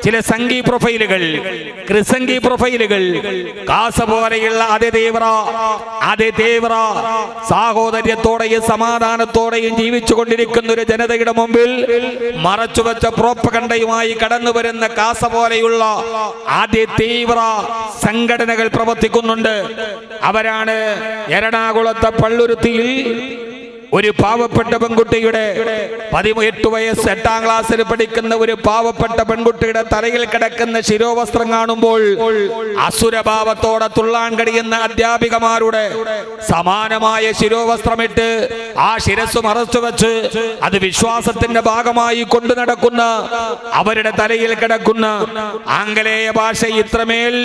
ചില സംഗീ പ്രൊഫൈലുകൾ, ക്രിസംഗി പ്രൊഫൈലുകൾ കാസ പോലെയുള്ള അതിതീവ്ര സാഹോദര്യത്തോടെയും സമാധാനത്തോടെയും ജീവിച്ചുകൊണ്ടിരിക്കുന്ന ഒരു ജനതയുടെ മുമ്പിൽ മറച്ചുവെച്ച പ്രോപ്പഗണ്ടയുമായി കടന്നു വരുന്ന കാസ പോലെയുള്ള അതിതീവ്ര സംഘടനകൾ പ്രവർത്തിക്കുന്നുണ്ട്. അവരാണ് എറണാകുളത്തെ പള്ളുരുത്തിയിൽ ഒരു പാവപ്പെട്ട പെൺകുട്ടിയുടെ 18 വയസ്സ് 8ാം ക്ലാസ്സിൽ പഠിക്കുന്ന ഒരു പാവപ്പെട്ട പെൺകുട്ടിയുടെ തലയിൽ കിടക്കുന്ന ശിരോവസ്ത്രം കാണുമ്പോൾ അസുരഭാവത്തോടെ തുള്ളാൻ കഴിയുന്ന അധ്യാപികമാരുടെ സമാനമായ ശിരോവസ്ത്രമിട്ട് ആ ശിരസ് മറച്ചു വെച്ച് അത് വിശ്വാസത്തിന്റെ ഭാഗമായി കൊണ്ടു നടക്കുന്ന അവരുടെ തലയിൽ കിടക്കുന്ന ആംഗലേയ ഭാഷ ഇത്രമേൽ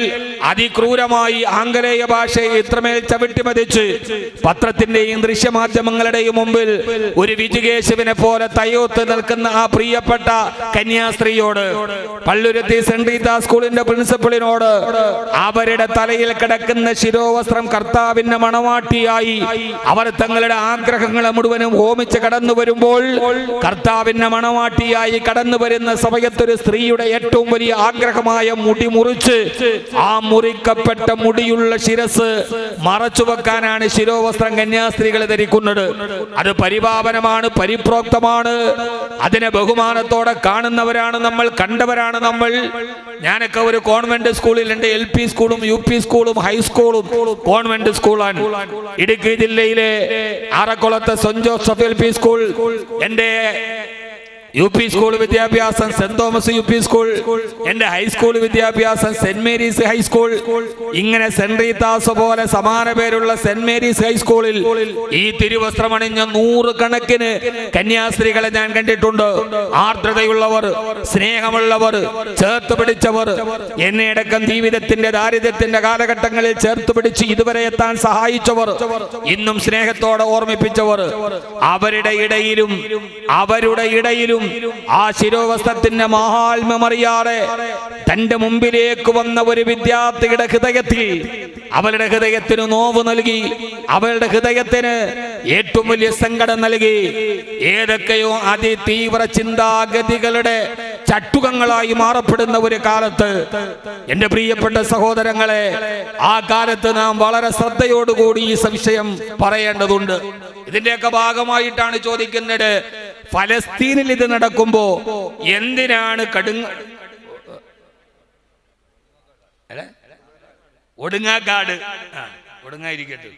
അതിക്രൂരമായി ആംഗലേയ ഭാഷയെ ഇത്രമേൽ ചവിട്ടിമതിച്ച് പത്രത്തിന്റെയും ദൃശ്യമാധ്യമങ്ങളുടെയും മുമ്പിൽ ഒരു വിജുകേശുവിനെ പോലെ തയ്യോത്ത് നിൽക്കുന്ന ആ പ്രിയപ്പെട്ട കന്യാസ്ത്രീയോട്, പള്ളുരുത്തി സെന്റ് റീത്ത സ്കൂളിന്റെ പ്രിൻസിപ്പളിനോട് അവരുടെ തലയിൽ കിടക്കുന്ന ശിരോവസ്ത്രം കർത്താവിന്റെ മണവാട്ടിയായി അവർ തങ്ങളുടെ ആഗ്രഹങ്ങളെ മുഴുവനും ഹോമിച്ച് കടന്നു വരുമ്പോൾ കർത്താവിന്റെ മണവാട്ടിയായി കടന്നു വരുന്ന സമയത്തൊരു സ്ത്രീയുടെ ഏറ്റവും വലിയ ആഗ്രഹമായ മുടി മുറിച്ച് ആ മുറിക്കപ്പെട്ട മുടിയുള്ള ശിരസ് മറച്ചു വെക്കാനാണ് ശിരോവസ്ത്രം കന്യാസ്ത്രീകൾ ധരിക്കുന്നത്. അത് പരിപാവനമാണ്, പരിപ്രോക്തമാണ്. അതിനെ ബഹുമാനത്തോടെ കാണുന്നവരാണ് നമ്മൾ, കണ്ടവരാണ് നമ്മൾ. ഞാനൊക്കെ ഒരു കോൺവെന്റ് സ്കൂളിൽ, എൻ്റെ LP സ്കൂളും UP സ്കൂളും ഹൈസ്കൂളും കോൺവെന്റ് സ്കൂളാണ്. ഇടുക്കി ജില്ലയിലെ ആറക്കുളത്തെ സെന്റ് ജോസഫ് LP സ്കൂൾ, എൻ്റെ UP സ്കൂൾ വിദ്യാഭ്യാസം സെന്റ് തോമസ് UP സ്കൂൾ, എൻ്റെ ഹൈസ്കൂൾ വിദ്യാഭ്യാസം സെന്റ് മേരീസ് ഹൈസ്കൂൾ. ഇങ്ങനെ സെന്റ് റീത്താസ് പോലെ സമാന പേരുള്ള സെന്റ് മേരീസ് ഹൈസ്കൂളിൽ ഈ തിരുവസ്ത്രമണിഞ്ഞ 100 കണക്കിന് കന്യാസ്ത്രീകളെ ഞാൻ കണ്ടിട്ടുണ്ട്. ആർദ്രതയുള്ളവർ, സ്നേഹമുള്ളവർ, ചേർത്ത് പിടിച്ചവർ, എന്നെ അടക്കം ജീവിതത്തിന്റെ ദാരിദ്ര്യത്തിന്റെ കാലഘട്ടങ്ങളിൽ ചേർത്ത് പിടിച്ച് ഇതുവരെ എത്താൻ സഹായിച്ചവർ, ഇന്നും സ്നേഹത്തോടെ ഓർമ്മിപ്പിച്ചവർ. അവരുടെ ഇടയിലും ആ ശിരോവസ്ത്രത്തിന്റെ മഹാത്മ്യമറിയാതെ തന്റെ മുമ്പിലേക്ക് വന്ന ഒരു വിദ്യാർത്ഥിയുടെ ഹൃദയത്തിൽ, അവളുടെ ഹൃദയത്തിന് നോവ് നൽകി, അവളുടെ ഹൃദയത്തിന് ഏറ്റവും വലിയ സങ്കടം നൽകി. ഏതൊക്കെയോ അതിതീവ്ര ചിന്താഗതികളുടെ ചട്ടുകങ്ങളായി മാറപ്പെടുന്ന ഒരു കാലത്ത്, എന്റെ പ്രിയപ്പെട്ട സഹോദരങ്ങളെ, ആ കാലത്ത് നാം വളരെ ശ്രദ്ധയോടുകൂടി ഈ സംശയം പറയേണ്ടതുണ്ട്. ഇതിന്റെയൊക്കെ ഭാഗമായിട്ടാണ് ചോദിക്കുന്നത്, ഫലസ്തീനിൽ ഇത് നടക്കുമ്പോ എന്തിനാണ് ഒടുങ്ങാക്കാട്, ഒടുങ്ങായിരിക്കട്ടെ,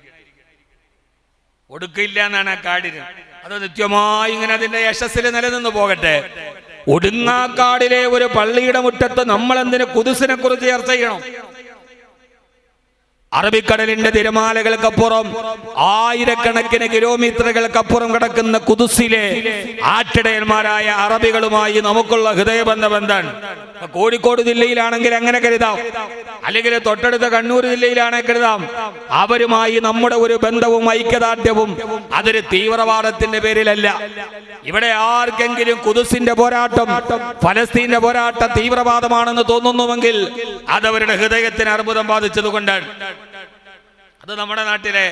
ഒടുക്കില്ല എന്നാണ് ആ കാടിന്. അത് നിത്യമായി ഇങ്ങനെ അതിന്റെ യശസ്സിൽ നിലനിന്ന് പോകട്ടെ. ഒടുങ്ങാക്കാടിലെ ഒരു പള്ളിയുടെ മുറ്റത്ത് നമ്മൾ എന്തിന് ഖുദ്സിനെ കുറിച്ച് ചർച്ച ചെയ്യണം? അറബിക്കടലിന്റെ തിരമാലകൾക്കപ്പുറം ആയിരക്കണക്കിന് കിലോമീറ്ററുകൾക്കപ്പുറം കിടക്കുന്ന ഖുദ്സിലെ ആട്ടിടയന്മാരായ അറബികളുമായി നമുക്കുള്ള ഹൃദയബന്ധം എന്താണ്? കോഴിക്കോട് ജില്ലയിലാണെങ്കിൽ അങ്ങനെ കരുതാം, അല്ലെങ്കിൽ തൊട്ടടുത്ത കണ്ണൂർ ജില്ലയിലാണെങ്കിൽ കരുതാം. അവരുമായി നമ്മുടെ ഒരു ബന്ധവും ഐക്യദാർഢ്യവും അതൊരു തീവ്രവാദത്തിന്റെ പേരിലല്ല. ഇവിടെ ആർക്കെങ്കിലും ഖുദ്സിന്റെ പോരാട്ടം, ഫലസ്തീന്റെ പോരാട്ടം തീവ്രവാദമാണെന്ന് തോന്നുന്നുവെങ്കിൽ അതവരുടെ ഹൃദയത്തിന് അർബുദം ബാധിച്ചത് കൊണ്ടാണ്. അത് നമ്മുടെ നാട്ടിലെ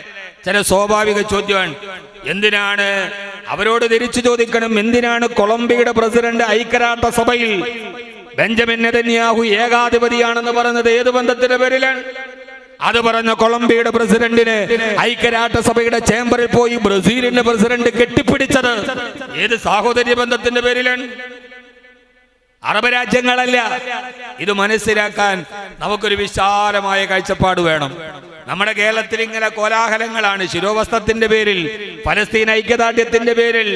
ചില സ്വാഭാവിക ചോദ്യമാണ്. എന്തിനാണ്, അവരോട് തിരിച്ചു ചോദിക്കണം, എന്തിനാണ് കൊളംബിയയുടെ പ്രസിഡന്റ് ഐക്യരാഷ്ട്ര സഭയിൽ ബെഞ്ചമിൻ നെതന്യാഹു ഏകാധിപതിയാണെന്ന് പറയുന്നത്? ഏത് ബന്ധത്തിന്റെ പേരിലാണ് അത് പറഞ്ഞ? കൊളംബിയയുടെ പ്രസിഡന്റിന് ഐക്യരാഷ്ട്രസഭയുടെ ചേംബറിൽ പോയി ബ്രസീലിന്റെ പ്രസിഡന്റ് കെട്ടിപ്പിടിച്ചത് ഏത് സാഹോദര്യ ബന്ധത്തിന്റെ പേരിലാണ്? അറബ് രാജ്യങ്ങളല്ല. ഇത് മനസ്സിലാക്കാൻ നമുക്കൊരു വിശാലമായ കാഴ്ചപ്പാട് വേണം. നമ്മുടെ കേരളത്തിൽ ഇങ്ങനെ കോലാഹലങ്ങളാണ്. ശിരോവസ്ത്രത്തിന്റെ പേരിൽ, ഫലസ്തീൻ ഐക്യദാർഢ്യത്തിന്റെ പേരിൽ,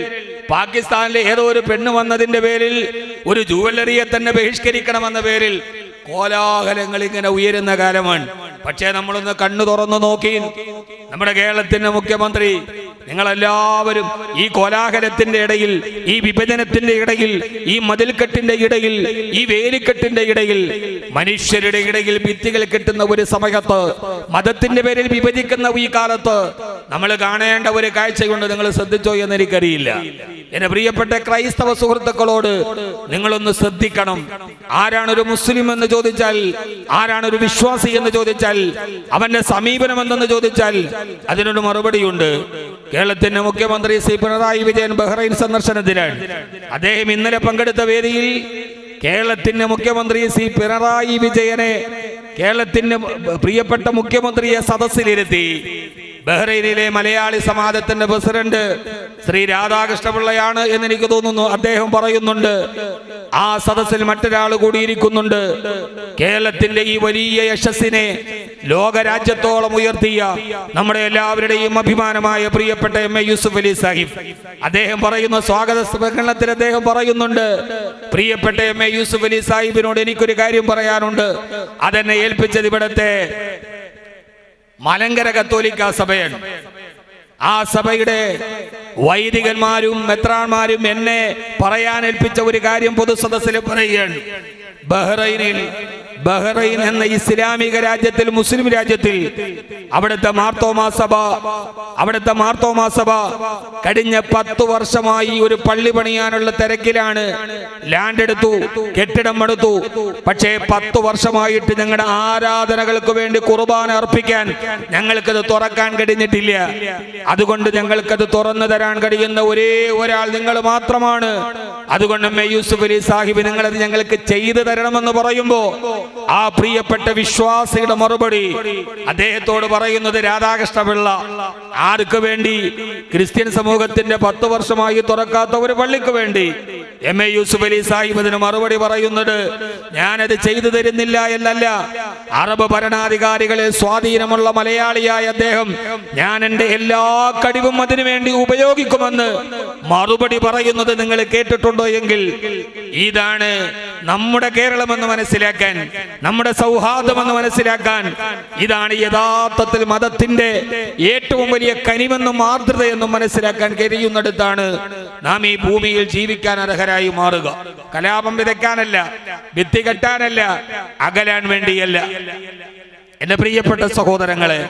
പാകിസ്ഥാനിലെ ഏതോ ഒരു പെണ്ണ് വന്നതിന്റെ പേരിൽ, ഒരു ജുവല്ലറിയെ തന്നെ ബഹിഷ്കരിക്കണമെന്ന പേരിൽ കോലാഹലങ്ങൾ ഇങ്ങനെ ഉയരുന്ന കാലമാണ്. പക്ഷേ നമ്മളൊന്ന് കണ്ണു തുറന്നു നോക്കി, നമ്മുടെ കേരളത്തിന്റെ മുഖ്യമന്ത്രി, നിങ്ങളെല്ലാവരും ഈ കോലാഹലത്തിന്റെ ഇടയിൽ, ഈ വിഭജനത്തിന്റെ ഇടയിൽ, ഈ മതിൽക്കെട്ടിന്റെ ഇടയിൽ, ഈ വേലിക്കെട്ടിന്റെ ഇടയിൽ, മനുഷ്യരുടെ ഇടയിൽ ഭിത്തികൾ കെട്ടുന്ന ഒരു സമയത്ത്, മതത്തിന്റെ പേരിൽ വിഭജിക്കുന്ന ഈ കാലത്ത് നമ്മൾ കാണേണ്ട ഒരു കാഴ്ചയുണ്ട്. നിങ്ങൾ ശ്രദ്ധിച്ചോ എന്ന് എനിക്കറിയില്ല. എന്റെ പ്രിയപ്പെട്ട ക്രൈസ്തവ സുഹൃത്തുക്കളോട് നിങ്ങളൊന്ന് ശ്രദ്ധിക്കണം. ആരാണൊരു മുസ്ലിം എന്ന് ചോദിച്ചാൽ, ആരാണൊരു വിശ്വാസി എന്ന് ചോദിച്ചാൽ, അവന്റെ സമീപനം എന്തെന്ന് ചോദിച്ചാൽ അതിനൊരു മറുപടിയുണ്ട്. കേരളത്തിന്റെ മുഖ്യമന്ത്രി ശ്രീ പിണറായി വിജയൻ ബഹ്റൈൻ സന്ദർശനത്തിലാണ്. അദ്ദേഹം ഇന്നലെ പങ്കെടുത്ത വേദിയിൽ കേരളത്തിന്റെ മുഖ്യമന്ത്രി ശ്രീ പിണറായി വിജയനെ, കേരളത്തിന്റെ പ്രിയപ്പെട്ട മുഖ്യമന്ത്രിയെ സദസ്സിലിരുത്തി ബഹ്റൈനിലെ മലയാളി സമാജത്തിന്റെ പ്രസിഡന്റ് ശ്രീ രാധാകൃഷ്ണപിള്ളയാണ് എന്ന് എനിക്ക് തോന്നുന്നു. അദ്ദേഹം പറയുന്നുണ്ട്, ആ സദസ്സിൽ മറ്റൊരാൾ കൂടിയിരിക്കുന്നുണ്ട്. കേരളത്തിന്റെ ഈ വലിയ യശസ്സിനെ ലോകരാജ്യത്തോളം ഉയർത്തിയ നമ്മുടെ എല്ലാവരുടെയും അഭിമാനമായ പ്രിയപ്പെട്ട എം എ യൂസുഫ് അലി സാഹിബ്. അദ്ദേഹം പറയുന്ന സ്വാഗത സമ്മേളനത്തിൽ അദ്ദേഹം പറയുന്നുണ്ട്, പ്രിയപ്പെട്ട എം എ യൂസുഫ് അലി സാഹിബിനോട് എനിക്കൊരു കാര്യം പറയാനുണ്ട്. അതെന്നെ ഏൽപ്പിച്ചത് ഇവിടത്തെ മലങ്കര കത്തോലിക്ക സഭയാണ്. ആ സഭയുടെ വൈദികന്മാരും മെത്രാന്മാരും എന്നെ പറയാൻ ഏൽപ്പിച്ച ഒരു കാര്യം പൊതുസദസ്സിൽ പറയുകയാണ്. ബഹ്റൈൻ എന്ന ഇസ്ലാമിക രാജ്യത്തിൽ, മുസ്ലിം രാജ്യത്തിൽ അവിടുത്തെ മാർത്തോമാ സഭ കഴിഞ്ഞ 10 വർഷമായി ഒരു പള്ളി പണിയാനുള്ള തിരക്കിലാണ്. ലാൻഡ് എടുത്തു, കെട്ടിടം എടുത്തു. പക്ഷേ 10 വർഷമായിട്ട് ഞങ്ങളുടെ ആരാധനകൾക്ക് വേണ്ടി കുർബാന അർപ്പിക്കാൻ ഞങ്ങൾക്കത് തുറക്കാൻ കഴിഞ്ഞിട്ടില്ല. അതുകൊണ്ട് ഞങ്ങൾക്കത് തുറന്നു തരാൻ കഴിയുന്ന ഒരേ ഒരാൾ നിങ്ങൾ മാത്രമാണ്. അതുകൊണ്ട് എം എ യൂസുഫ് അലി സാഹിബ് നിങ്ങളത് ഞങ്ങൾക്ക് ചെയ്തു തരണമെന്ന് പറയുമ്പോ ആ പ്രിയപ്പെട്ട വിശ്വാസിയുടെ മറുപടി അദ്ദേഹത്തോട് പറയുന്നത്, രാധാകൃഷ്ണപിള്ള ആർക്ക് വേണ്ടി? ക്രിസ്ത്യൻ സമൂഹത്തിന്റെ 10 വർഷമായി തുറക്കാത്ത ഒരു പള്ളിക്ക് വേണ്ടി. എം എ യൂസുഫ് അലി സാഹിബ് അതിന് മറുപടി പറയുന്നത്, ഞാനത് ചെയ്തു തരുന്നില്ല എന്നല്ല, അറബ് ഭരണാധികാരികളിൽ സ്വാധീനമുള്ള മലയാളിയായ അദ്ദേഹം ഞാൻ എൻ്റെ എല്ലാ കഴിവും അതിനു വേണ്ടി ഉപയോഗിക്കുമെന്ന് മറുപടി പറയുന്നത് നിങ്ങൾ കേട്ടിട്ടുണ്ടോ എങ്കിൽ ഇതാണ് നമ്മുടെ കേരളമെന്ന് മനസ്സിലാക്കാൻ, നമ്മുടെ സൗഹാർദ്ദമെന്ന് മനസ്സിലാക്കാൻ, ഇതാണ് യഥാർത്ഥത്തിൽ മതത്തിന്റെ ഏറ്റവും വലിയ കനിവെന്നും ആർദ്രതയെന്നും മനസ്സിലാക്കാൻ കഴിയുന്നിടത്താണ് നാം ഈ ഭൂമിയിൽ ജീവിക്കാൻ അർഹരായി മാറുക. കലാപം വിതയ്ക്കാനല്ല, ഭിത്തി കെട്ടാനല്ല, അകലാൻ വേണ്ടിയല്ല. എന്റെ പ്രിയപ്പെട്ട സഹോദരങ്ങളെ,